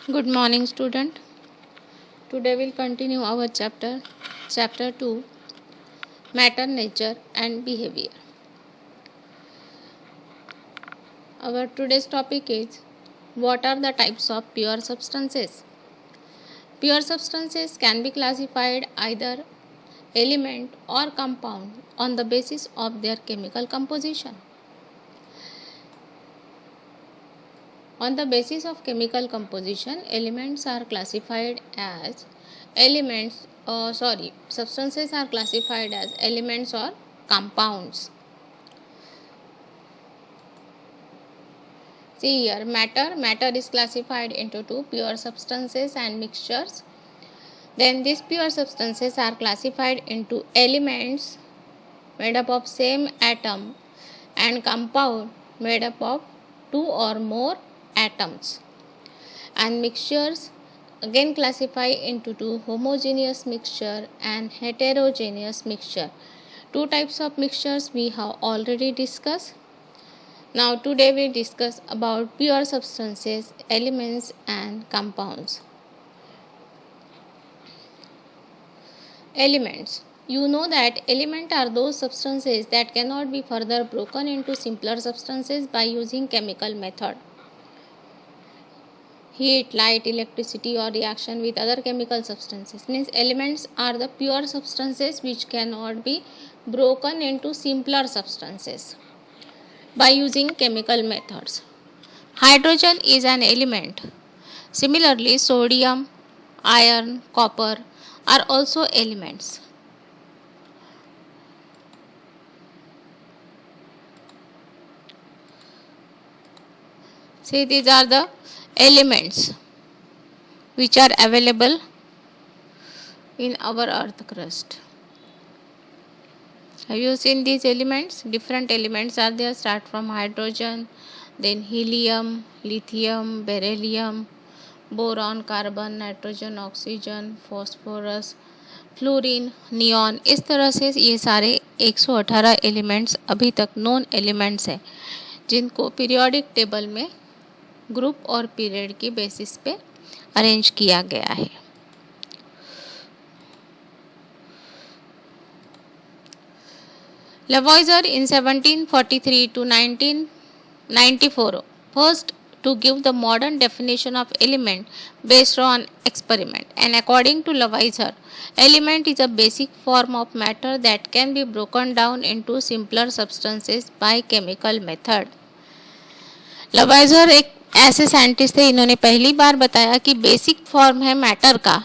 Good morning, student. Today we'll continue our chapter 2, Matter, Nature and Behavior. Our today's topic is, what are the types of pure substances? Pure substances can be classified either element or compound on the basis of their chemical composition. On the basis of chemical composition, elements are classified as substances are classified as elements or compounds. See here, matter is classified into two, pure substances and mixtures. Then these pure substances are classified into elements made up of same atom and compound made up of two or more atoms. And mixtures again classify into two, homogeneous mixture and heterogeneous mixture. Two types of mixtures we have already discussed. Now today we discuss about pure substances, elements and compounds. Elements. You know that elements are those substances that cannot be further broken into simpler substances by using chemical method. Heat, light, electricity or reaction with other chemical substances. Means elements are the pure substances which cannot be broken into simpler substances by using chemical methods. Hydrogen is an element. Similarly, sodium, iron, copper are also elements. See, these are the elements which are available in our earth crust. Have you seen these elements? Different elements are there, start from hydrogen, then helium, lithium, beryllium, boron, carbon, nitrogen, oxygen, phosphorus, fluorine, neon. इस तरह से ये सारे 118 elements अभी तक known elements हैं जिनको periodic table में ग्रुप और पीरियड की बेसिस पे अरेंज किया गया है. Lavoisier in 1743 to 1994 first to give the modern definition of element based on experiment. And according to Lavoisier, element is a basic form of matter that can be broken down into simpler substances by chemical method. Lavoisier एक ऐसे scientist थे, इन्होंने पहली बार बताया कि basic form है matter का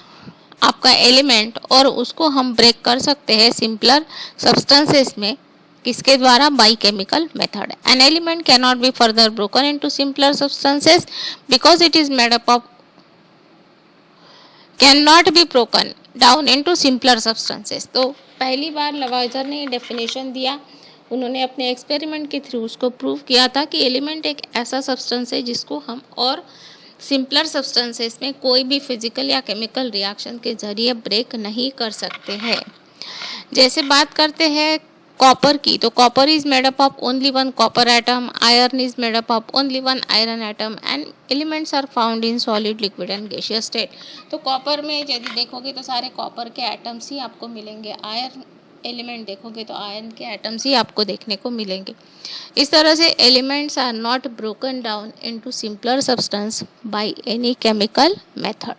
आपका एलिमेंट और उसको हम ब्रेक कर सकते हैं सिंपलर सब्सटेंसेस में. किसके द्वारा? By chemical method. An element can not be further broken into simpler substances because it is made up of can not be broken down into simpler substances. तो पहली बार लवाइजर ने डेफिनेशन दिया. उन्होंने अपने एक्सपेरिमेंट के थ्रू उसको प्रूव किया था कि एलिमेंट एक ऐसा सब्सटेंस है जिसको हम और सिंपलर सब्सटेंसेस में कोई भी फिजिकल या केमिकल रिएक्शन के जरिए ब्रेक नहीं कर सकते हैं. जैसे बात करते हैं कॉपर की, तो copper is made up of only one copper atom, iron is made up of only one iron atom and elements are found in solid, liquid and gaseous state. तो कॉपर में यदि देखोगे तो सारे कॉपर के atoms ही आपको मिलेंगे. Iron element देखोगे तो आयरन के एटम्स ही आपको देखने को मिलेंगे. इस तरह से elements are not broken down into simpler substance by any chemical method.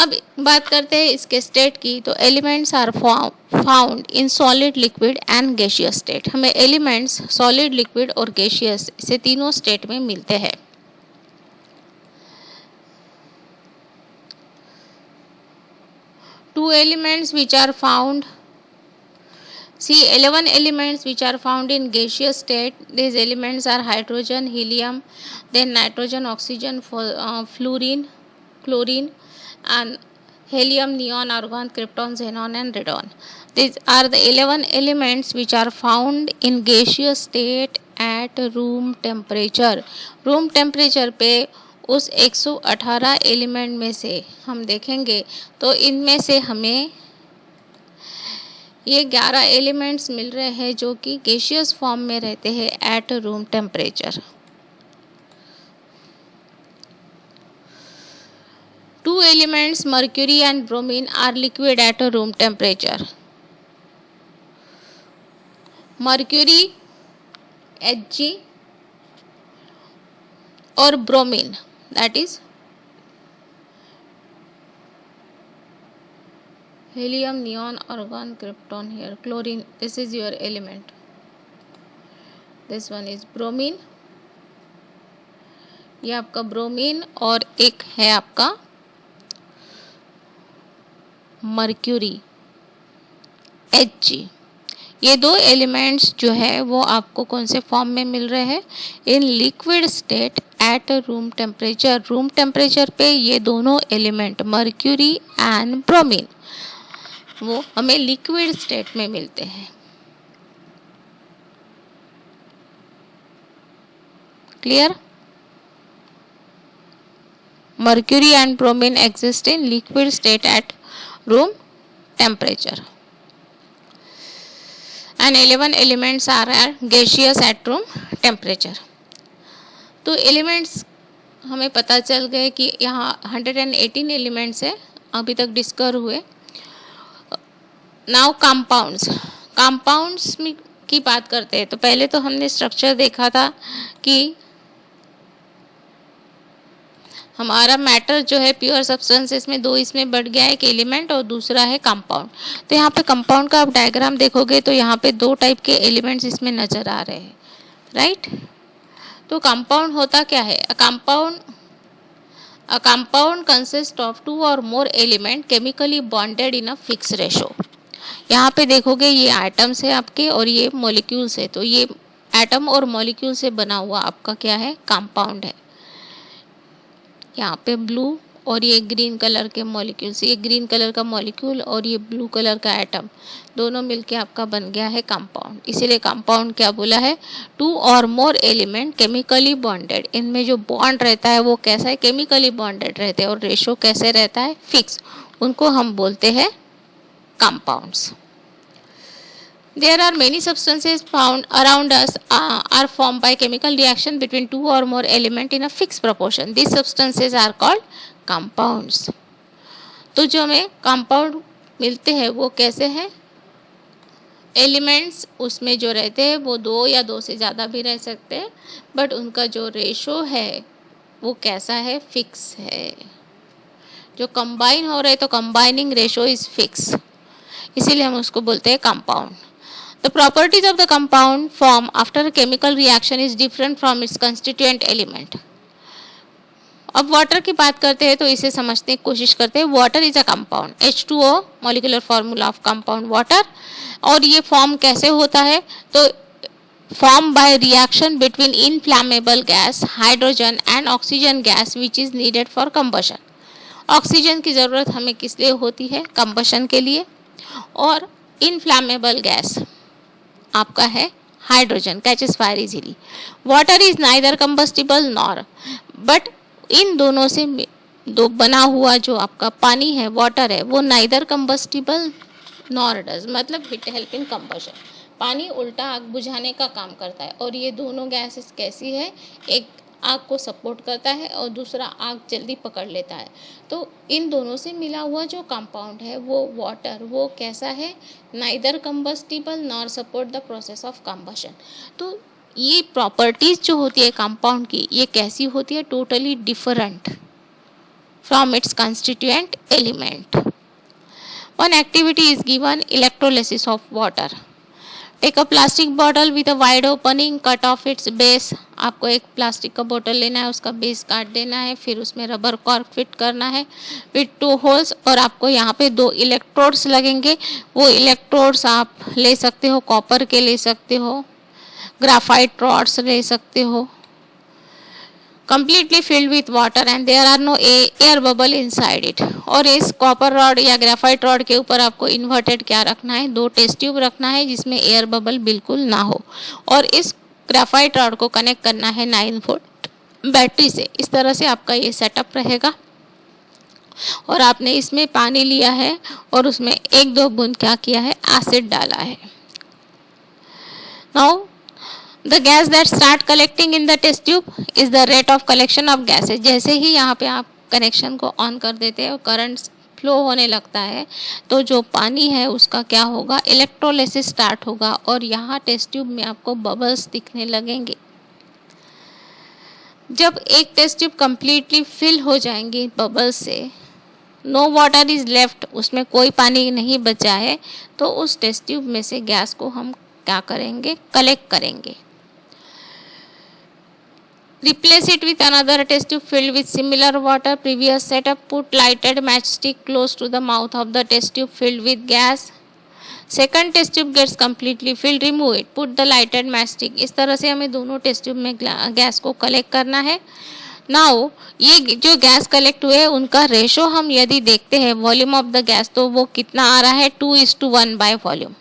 अब बात करते हैं इसके स्टेट की. तो elements are found in solid, liquid and gaseous state. हमें एलिमेंट्स सॉलिड, लिक्विड और गैसियस से तीनों स्टेट में मिलते हैं. Two elements which are found, see 11 elements which are found in gaseous state. These elements are hydrogen, helium, then nitrogen, oxygen, fluorine, chlorine and helium, neon, argon, krypton, xenon and radon. These are the 11 elements which are found in gaseous state at room temperature. room temperature पे उस 118 element में से हम देखेंगे तो इनमें से हमें ये 11 एलिमेंट्स मिल रहे हैं जो कि गैसियस फॉर्म में रहते हैं at room temperature. elements mercury and bromine are liquid at a room temperature. Mercury Hg or bromine, that is helium, neon, argon, krypton, here chlorine, this is your element. This one is bromine, ये आपका bromine और एक है आपका mercury Hg। ये दो elements जो है वो आपको कौन से फॉर्म में मिल रहे हैं? In liquid state at room temperature. Room temperature पे ये दोनों एलिमेंट मर्क्यूरी एंड ब्रोमीन वो हमें लिक्विड स्टेट में मिलते हैं। Clear? Mercury and bromine exist in liquid state at room temperature, and 11 elements are gaseous at room temperature. तो elements हमें पता चल गए कि यहाँ 118 एलिमेंट्स है अभी तक डिस्कवर हुए। नाउ कंपाउंड्स की बात करते हैं तो पहले तो हमने स्ट्रक्चर देखा था कि हमारा मैटर जो है प्योर सब्सटेंसेस में दो इसमें बढ़ गया है, एक एलिमेंट और दूसरा है कंपाउंड। तो यहाँ पे कंपाउंड का आप डायग्राम देखोगे तो यहाँ पे दो टाइप के एलिमेंट्स इसमें नज़र आ रहे हैं, राइट? तो कंपाउंड होता क्या है? अ कंपाउंड कंसिस्ट ऑफ 2 और मोर element chemically bonded in a fix ratio. यहाँ पे देखोगे ये एटम्स है आपके और ये मॉलिक्यूल्स है, तो ये एटम और मॉलिक्यूल से बना हुआ आपका क्या है? कंपाउंड है। यहाँ पे ब्लू और ये ग्रीन कलर के मॉलिक्यूल्स, ये ग्रीन कलर का मॉलिक्यूल और ये ब्लू कलर का एटम दोनों मिलके आपका बन गया है कंपाउंड। इसीलिए कंपाउंड क्या बोला है? 2 और मोर एलिमेंट केमिकली बॉन्डेड। इनमें जो बॉन्ड रहता है वो कैसा है? केमिकली बॉन्डेड रहते हैं और रेशो कैसे रहता है? फिक्स। उनको हम बोलते हैं compounds. There are many substances found around us are formed by chemical reaction between 2 or more element in a fixed proportion. These substances are called compounds. तो जो हमें कंपाउंड मिलते हैं वो कैसे हैं? एलिमेंट्स उसमें जो रहते हैं वो 2 या 2 से ज़्यादा भी रह सकते हैं, बट उनका जो रेशो है वो कैसा है? फिक्स है। जो कंबाइन हो रहे तो कंबाइनिंग रेशो इज फिक्स, इसीलिए हम उसको बोलते हैं compound. The properties of the compound form after a chemical reaction is different from its constituent element. अब वाटर की बात करते हैं तो इसे समझने की कोशिश करते हैं। Water is a compound, H2O molecular formula of compound water. और ये फॉर्म कैसे होता है? तो form by reaction between inflammable gas hydrogen and oxygen gas which is needed for combustion. Oxygen की ज़रूरत हमें किस लिए होती है? कंबशन के लिए। और इनफ्लैमेबल गैस आपका है hydrogen, catches fire easily. Water is neither combustible nor, but in दोनों से दो बना हुआ जो आपका पानी है, वाटर है, वो नाइदर कंबस्टिबल नॉर डज, मतलब हिट हेल्प इन कंबशन। पानी उल्टा आग बुझाने का काम करता है और ये दोनों गैसेस कैसी है? एक आग को सपोर्ट करता है और दूसरा आग जल्दी पकड़ लेता है। तो इन दोनों से मिला हुआ जो कंपाउंड है वो वाटर, वो कैसा है? Neither combustible nor support the process of combustion. तो ये प्रॉपर्टीज जो होती है कंपाउंड की, ये कैसी होती है? Totally different from its constituent element. One activity is given, electrolysis of water. Take a plastic bottle with a wide opening, cut off its base. आपको एक प्लास्टिक का बोतल लेना है, उसका बेस काट देना है, फिर उसमें रबर कॉर्क फिट करना है विद 2 होल्स, और आपको यहाँ पे 2 इलेक्ट्रोड्स लगेंगे। वो इलेक्ट्रोड्स आप ले सकते हो, कॉपर के ले सकते हो, ग्राफाइट रॉड्स ले सकते हो। completely filled with water and there are no air bubble inside it। और इस कॉपर रॉड या ग्रेफाइट रॉड के ऊपर आपको इन्वर्टेड क्या रखना है? 2 टेस्ट ट्यूब रखना है जिसमें एयर बबल बिल्कुल ना हो, और इस ग्रेफाइट रॉड को कनेक्ट करना है 9 वोल्ट बैटरी से। इस तरह से आपका ये सेटअप रहेगा। और आपने इसमें पानी लिया है और उसमें 1-2 बूंद क्या किया है? एसिड डाला है। Now the gas that start collecting in the test tube is the rate of collection of gases। जैसे ही यहाँ पे आप कनेक्शन को ऑन कर देते हैं और करंट फ्लो होने लगता है, तो जो पानी है उसका क्या होगा, इलेक्ट्रोलिसिस स्टार्ट होगा और यहाँ टेस्ट ट्यूब में आपको बबल्स दिखने लगेंगे। जब एक टेस्ट ट्यूब कम्प्लीटली फिल हो जाएंगी बबल्स से, नो वाटर इज़ लेफ्ट, उसमें कोई पानी नहीं बचा है, तो उस टेस्ट ट्यूब में से गैस को हम क्या करेंगे, कलेक्ट करेंगे। Replace it with another test tube filled with similar water. Previous setup, put lighted matchstick close to the mouth of the test tube filled with gas. Second test tube gets completely filled, remove it. Put the lighted matchstick. इस तरह से हमें दोनों test tube में gas को collect करना है। Now ये जो गैस कलेक्ट हुए उनका रेशो हम यदि देखते हैं वॉल्यूम ऑफ द गैस, तो वो कितना आ रहा है, 2:1 by volume.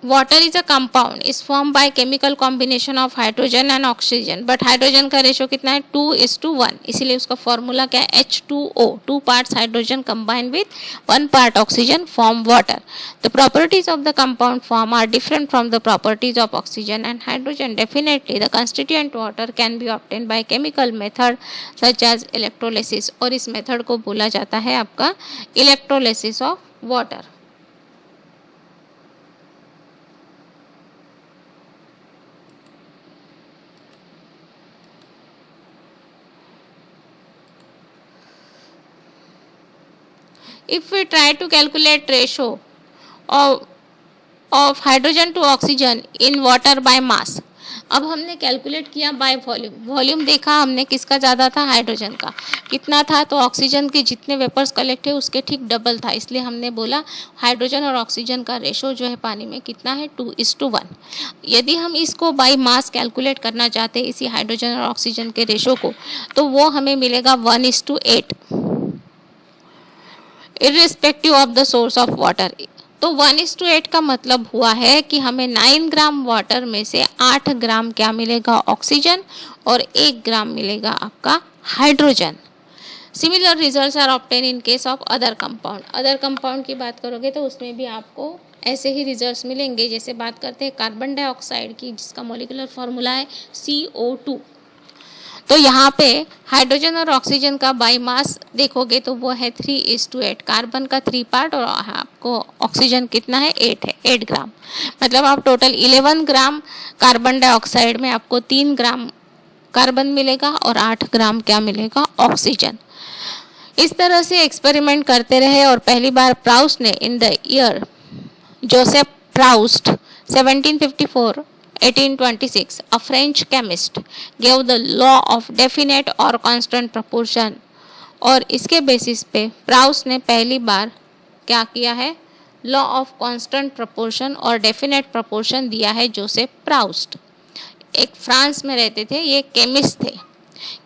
Water is a compound is formed by chemical combination of hydrogen and oxygen, but hydrogen का रेशो कितना है, 2:1, इसीलिए उसका फॉर्मूला क्या है, H2O, 2 parts hydrogen combined with 1 part oxygen form water. The properties of the compound form are different from the properties of oxygen and hydrogen. Definitely the constituent water can be obtained by chemical method such as electrolysis, और इस method को बोला जाता है आपका electrolysis of water. If we try to calculate ratio of hydrogen to oxygen in water by mass, अब हमने calculate किया बाय वॉल्यूम, वॉल्यूम देखा हमने किसका ज़्यादा था, हाइड्रोजन का कितना था, तो ऑक्सीजन के जितने वेपर्स कलेक्ट है उसके ठीक डबल था, इसलिए हमने बोला हाइड्रोजन और ऑक्सीजन का रेशो जो है पानी में कितना है, 2:1। यदि हम इसको बाय मास कैलकुलेट करना चाहते हैं इसी हाइड्रोजन और ऑक्सीजन के रेशो को, तो वो हमें मिलेगा 1:8 irrespective of the source of water. तो 1:8 का मतलब हुआ है कि हमें 9 ग्राम वाटर में से 8 ग्राम क्या मिलेगा, ऑक्सीजन, और 1 ग्राम मिलेगा आपका hydrogen. Similar results are obtain in case of other compound. Other compound की बात करोगे तो उसमें भी आपको ऐसे ही रिजल्ट्स मिलेंगे। जैसे बात करते हैं कार्बन डाइऑक्साइड की, जिसका मॉलिक्यूलर फार्मूला है CO2। तो यहाँ पे हाइड्रोजन और ऑक्सीजन का बाई मास देखोगे तो वो है 3:8, कार्बन का 3 पार्ट और आपको ऑक्सीजन कितना है, 8 है, 8 ग्राम। मतलब आप टोटल 11 ग्राम कार्बन डाइऑक्साइड में आपको 3 ग्राम कार्बन मिलेगा और 8 ग्राम क्या मिलेगा, ऑक्सीजन। इस तरह से एक्सपेरिमेंट करते रहे और पहली बार प्राउस्ट ने in the year Joseph Proust 1754-1826, a French chemist, gave the law of definite or constant proportion, और इसके बेसिस पे प्राउस्ट ने पहली बार क्या किया है, लॉ ऑफ कांस्टेंट प्रोपोर्शन और डेफिनेट प्रोपोर्शन दिया है जोसेफ प्राउस्ट। एक फ्रांस में रहते थे, ये केमिस्ट थे।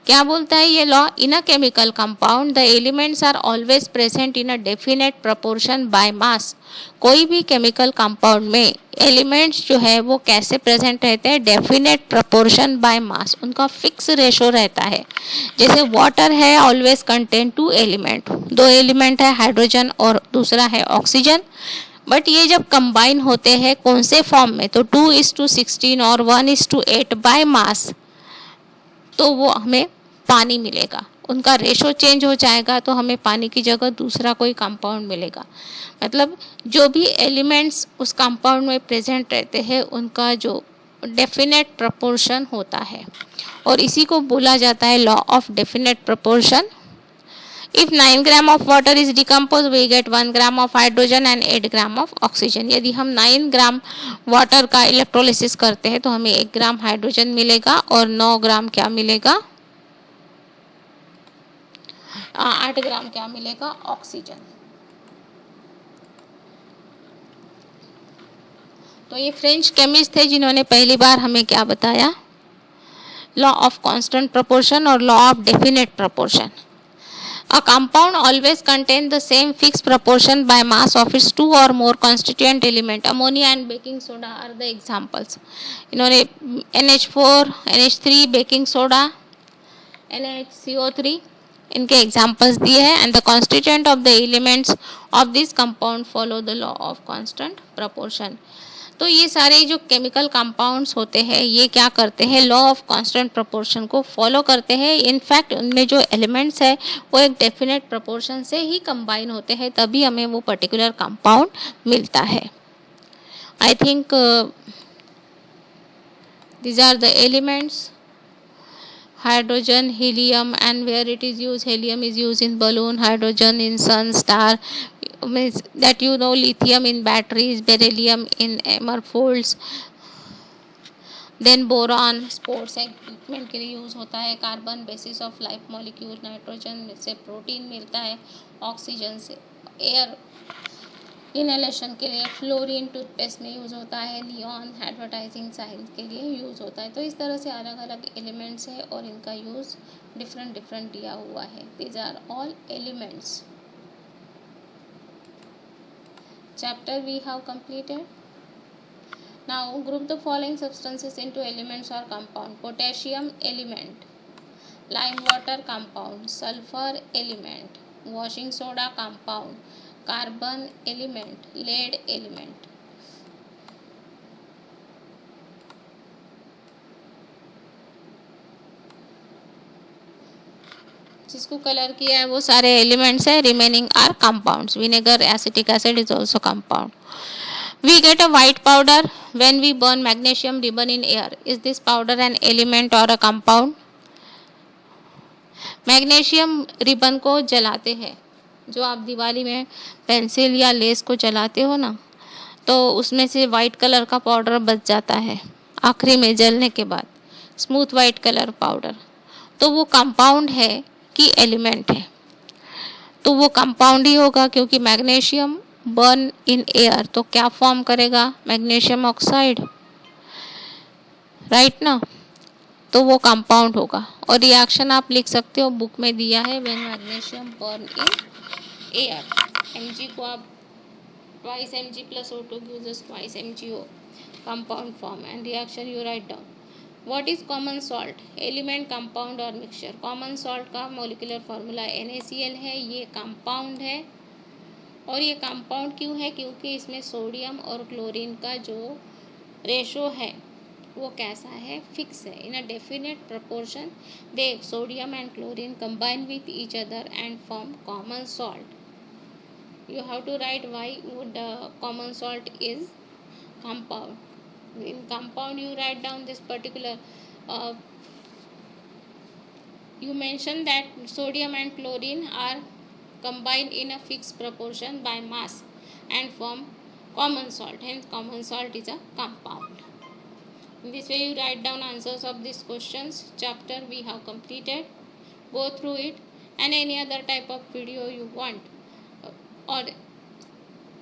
क्या बोलता है ये law, in a chemical compound the elements are always present in a definite proportion by mass. कोई भी केमिकल कंपाउंड में एलिमेंट्स जो है वो कैसे प्रेजेंट रहते हैं, डेफिनेट प्रोपोर्शन बाय मास, उनका फिक्स रेशो रहता है। जैसे वाटर है ऑलवेज कंटेन 2 एलिमेंट, 2 एलिमेंट है, हाइड्रोजन और दूसरा है ऑक्सीजन, बट ये जब कंबाइन होते हैं कौन से फॉर्म में, तो 2:16 और 1:8 बाय मास, तो वो हमें पानी मिलेगा। उनका रेशो चेंज हो जाएगा तो हमें पानी की जगह दूसरा कोई कंपाउंड मिलेगा। मतलब जो भी एलिमेंट्स उस कंपाउंड में प्रेजेंट रहते हैं उनका जो डेफिनेट प्रोपोर्शन होता है, और इसी को बोला जाता है law of definite proportion. If 9 gram of water is decomposed, we get 1 gram of hydrogen and 8 gram of oxygen. यदि हम 9 ग्राम वाटर का इलेक्ट्रोलिसिस करते हैं तो हमें 1 ग्राम हाइड्रोजन मिलेगा और 9 ग्राम क्या मिलेगा, 8 ग्राम क्या मिलेगा, ऑक्सीजन। तो ये फ्रेंच केमिस्ट थे जिन्होंने पहली बार हमें क्या बताया, लॉ ऑफ कांस्टेंट प्रोपोर्शन और law of definite proportion. A compound always contains the same fixed proportion by mass of its 2 or more constituent element. Ammonia and baking soda are the examples. इन्होंने NH4, NH3, baking soda, NaCO3 इनके examples दिए हैं, and the constituent of the elements of this compound follow the law of constant proportion. तो ये सारे जो chemical compounds होते हैं ये क्या करते हैं, लॉ ऑफ कांस्टेंट प्रोपोर्शन को फॉलो करते हैं। इनफैक्ट उनमें जो एलिमेंट्स है वो एक डेफिनेट प्रोपोर्शन से ही कंबाइन होते हैं, तभी हमें वो पर्टिकुलर कंपाउंड मिलता है। I think these are the elements: hydrogen, helium, and where it is used, helium is used in balloon, hydrogen in sun, star, means that you know, lithium in batteries, beryllium in emerfolds, then boron sports equipment के लिए use होता है, carbon basis of life molecule, nitrogen से protein मिलता है, oxygen से air inhalation के लिए, फ्लोरीन टूथपेस्ट में यूज़ होता है, नियॉन एडवर्टाइजिंग साइन के लिए यूज़ होता है। तो इस तरह से अलग अलग एलिमेंट्स है और इनका यूज़ डिफरेंट डिफरेंट दिया हुआ है। These are all elements. Chapter we have completed. Now group the following substances into elements or compound: potassium element, lime water compound, sulfur element, washing soda compound, carbon element, lead element। जिसको colour किया है वो सारे elements है, remaining are compounds. Vinegar, acetic acid is also compound. We get a white powder when we burn magnesium ribbon in air. Is this powder an element or a compound? Magnesium ribbon को जलाते हैं, जो आप दिवाली में pencil या less को जलाते हो ना, तो उसमें से वाइट कलर का पाउडर बच जाता है आखिरी में जलने के बाद, स्मूथ वाइट कलर पाउडर। तो वो कंपाउंड है कि एलिमेंट है? तो वो कंपाउंड ही होगा, क्योंकि मैग्नीशियम बर्न इन एयर तो क्या फॉर्म करेगा, मैग्नीशियम ऑक्साइड, राइट ना। तो वो कंपाउंड होगा। और रिएक्शन आप लिख सकते हो, बुक में दिया है, when magnesium burn in air, Mg को आप twice Mg plus O2 gives us twice MgO, compound form, and reaction you write down. What is common salt? Element, compound और मिक्सचर। कॉमन सॉल्ट का molecular formula NaCl है, ये compound है। और ये compound क्यों है? क्योंकि इसमें सोडियम और क्लोरीन का जो रेशो है वो कैसा है, फिक्स है, in a definite proportion. They sodium and chlorine combine with each other and form common salt. You have to write why would common salt is compound. In compound you write down this particular you mention that sodium and chlorine are combined in a fixed proportion by mass and form common salt, hence common salt is a compound. In this way you write down answers of these questions. Chapter we have completed. Go through it, and any other type of video you want or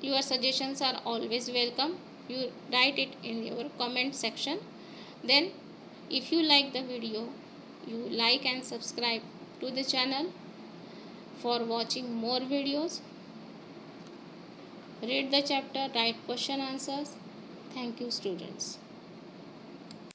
your suggestions are always welcome. You write it in your comment section. Then if you like the video, you like and subscribe to the channel for watching more videos. Read the chapter, write question answers. Thank you, students.